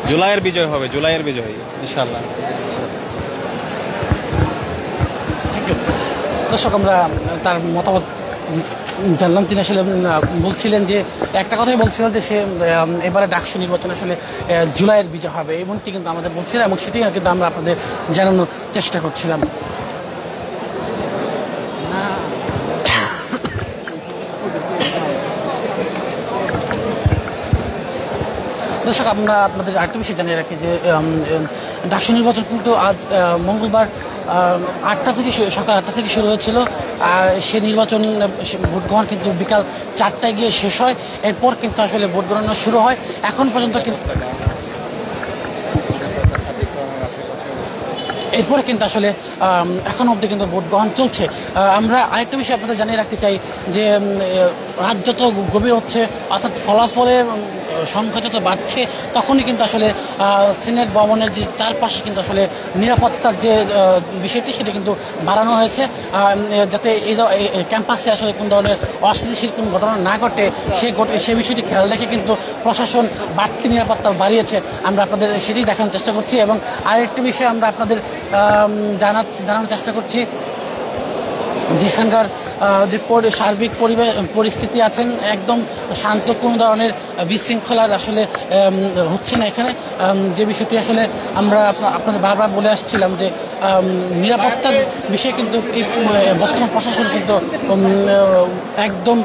জুলাইয়ের বিজয় হবে, জুলাইয়ের বিজয় ইনশাআল্লাহ। দর্শক, আমরা তার মতামত জানলাম। তিনি আসলে বলছিলেন যে একটা কথাই বলছিলেন যে সে এবারে ডাকসু নির্বাচন আসলে জুলাইয়ের বিজয় হবে, এমনটি কিন্তু আমাদের বলছিলেন এবং সেটাই কিন্তু আমরা আপনাদের জানানোর চেষ্টা করছিলাম। দর্শক, আমরা আপনাদের আরেকটা বিষয় জানিয়ে রাখি যে ডাকসু নির্বাচন কিন্তু আজ মঙ্গলবার 8টা থেকে সকাল 8টা থেকে শুরু হয়েছিল। সে নির্বাচন ভোট গ্রহণ কিন্তু বিকাল 4টায় গিয়ে শেষ হয়। এরপর কিন্তু আসলে ভোট গণনা শুরু হয়। এখন পর্যন্ত কিন্তু এরপরে কিন্তু আসলে এখন অবধি কিন্তু ভোট গ্রহণ চলছে। আমরা আরেকটা বিষয় আপনাদের জানিয়ে রাখতে চাই যে রাত যত গভীর হচ্ছে, অর্থাৎ ফলাফলের সংখ্যা যত বাড়ছে, তখনই কিন্তু আসলে সিনেট ভবনের যে চারপাশে কিন্তু আসলে নিরাপত্তার যে বিষয়টি সেটা কিন্তু বাড়ানো হয়েছে, যাতে এই ক্যাম্পাসে আসলে কোন ধরনের অস্থিতিশীল কোন ঘটনা না ঘটে সে বিষয়টি খেয়াল রেখে কিন্তু প্রশাসন বাড়তি নিরাপত্তা বাড়িয়েছে। আমরা আপনাদের সেটাই দেখানোর চেষ্টা করছি। এবং আরেকটি বিষয় আমরা আপনাদের জানানোর চেষ্টা করছি, যেখানকার যে সার্বিক পরিস্থিতি আছেন একদম শান্ত, কোনো ধরনের বিশৃঙ্খলার আসলে হচ্ছে না এখানে। যে বিষয়টি আসলে আমরা আপনাদের বারবার বলে আসছিলাম যে নিরাপত্তার বিষয়ে কিন্তু এই বর্তমান প্রশাসন কিন্তু একদম